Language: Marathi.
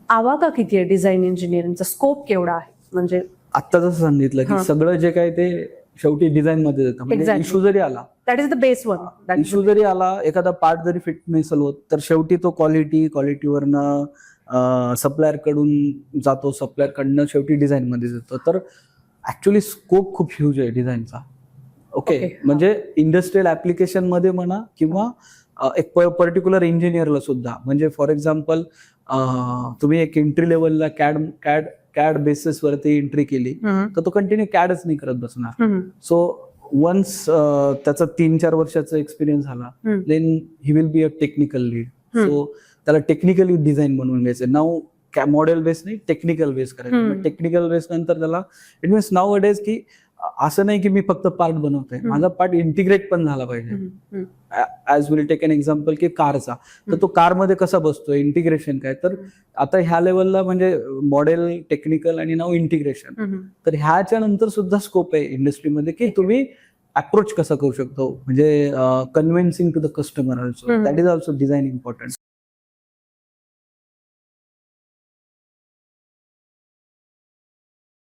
आवाका किती आहे डिझाईन इंजिनिअरिंगचा, स्कोप केवढा आहे? म्हणजे आता जसं सांगितलं की सगळं जे काय ते शेवटी डिझाईन मध्ये येतं. म्हणजे इश्यू जरी आला, that is the base one. Issue जरी आला, एखादा पार्ट जरी फिट नसेल होत, तर शेवटी तो क्वालिटीवरनं सप्लायर कडून जातो, सप्लायर कडनं शेवटी डिझाईन मध्ये जातो. तर ऍक्च्युली स्कोप खूप ह्यूज आहे डिझाईनचा. ओके, म्हणजे इंडस्ट्रियल ऍप्लिकेशन मध्ये म्हणा किंवा एक पर्टिक्युलर इंजिनियरला सुद्धा. म्हणजे फॉर एक्झाम्पल तुम्ही एक एंट्री लेवलला कॅड बेसिस वरती एंट्री केली तर तो कंटिन्यू कॅडच नाही करत बसणार. सो वन्स त्याचा 3-4 वर्षाचा एक्सपिरियन्स झाला, then he will be a technical lead. So त्याला टेक्निकली डिझाईन बनवून घ्यायचं. नाव मॉडेल बेस नाही, टेक्निकल बेस करायचं. टेक्निकल बेस नंतर त्याला इट मीन्स नाव अडेज की असं नाही की मी फक्त पार्ट बनवतोय, माझा पार्ट इंटिग्रेट पण झाला पाहिजे. As we'll take an example की कारचा, तर तो कारमध्ये कसा बसतोय, इंटिग्रेशन काय. तर आता ह्या लेवलला म्हणजे मॉडेल, टेक्निकल आणि नाव इंटिग्रेशन. तर ह्याच्या नंतर सुद्धा स्कोप आहे इंडस्ट्रीमध्ये की तुम्ही अप्रोच कसा करू शकतो, म्हणजे convincing to the customer also. That is also design important.